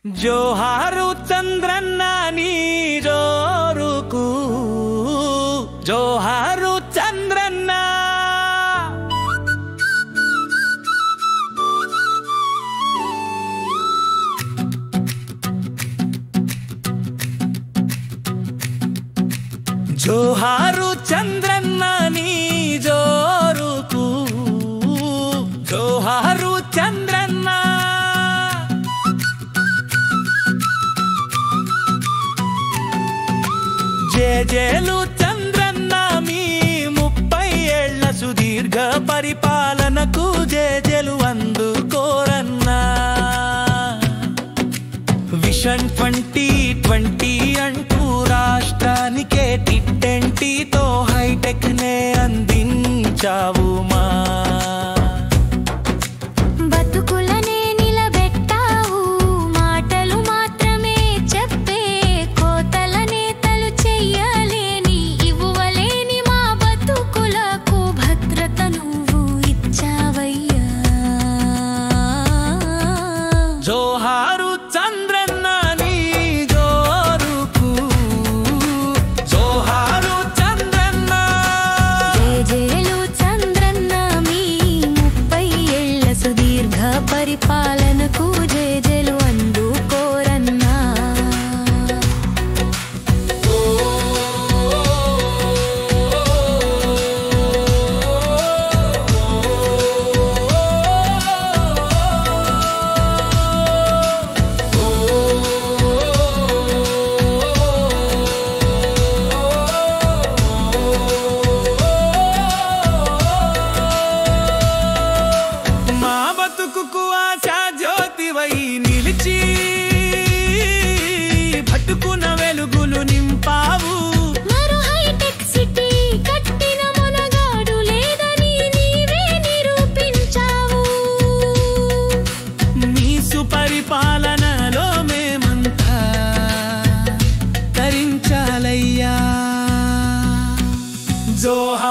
జోహారు చంద్రన్న నీ జోరుకు జోహారు చంద్రన్న జోహారు చంద్రన్న నీ జోరుకు జోహారు చంద్రన్న జేజేలు చంద్రన్న మీ 30 ఏళ్ల సుదీర్ఘ పరిపాలనకు జేజేలు అందుకోరన్నా విషన్ 2020 అంటూ రాష్ట్రానికే టిట్టెంటితో హైటెక్ నే అందించావు మా జోహారు చంద్రన్న నీ జోరుకు జోహారు చంద్రన్న జేజేలు చంద్రన్న మీ 30 ఏళ్ల సుదీర్ఘ పరిపాలనకు జేజేలు అందుకోరన్నా ఆశా జ్యోతివై నిలిచి భట్టుకున్న వెలుగులు నింపావు మరో హైటెక్ సిటీ కట్టిన మొనగాడు లేదని నీవే నిరూపించావు నీ సుపరిపాలనలో మేమంతా తరించాలయ్యా జోహారు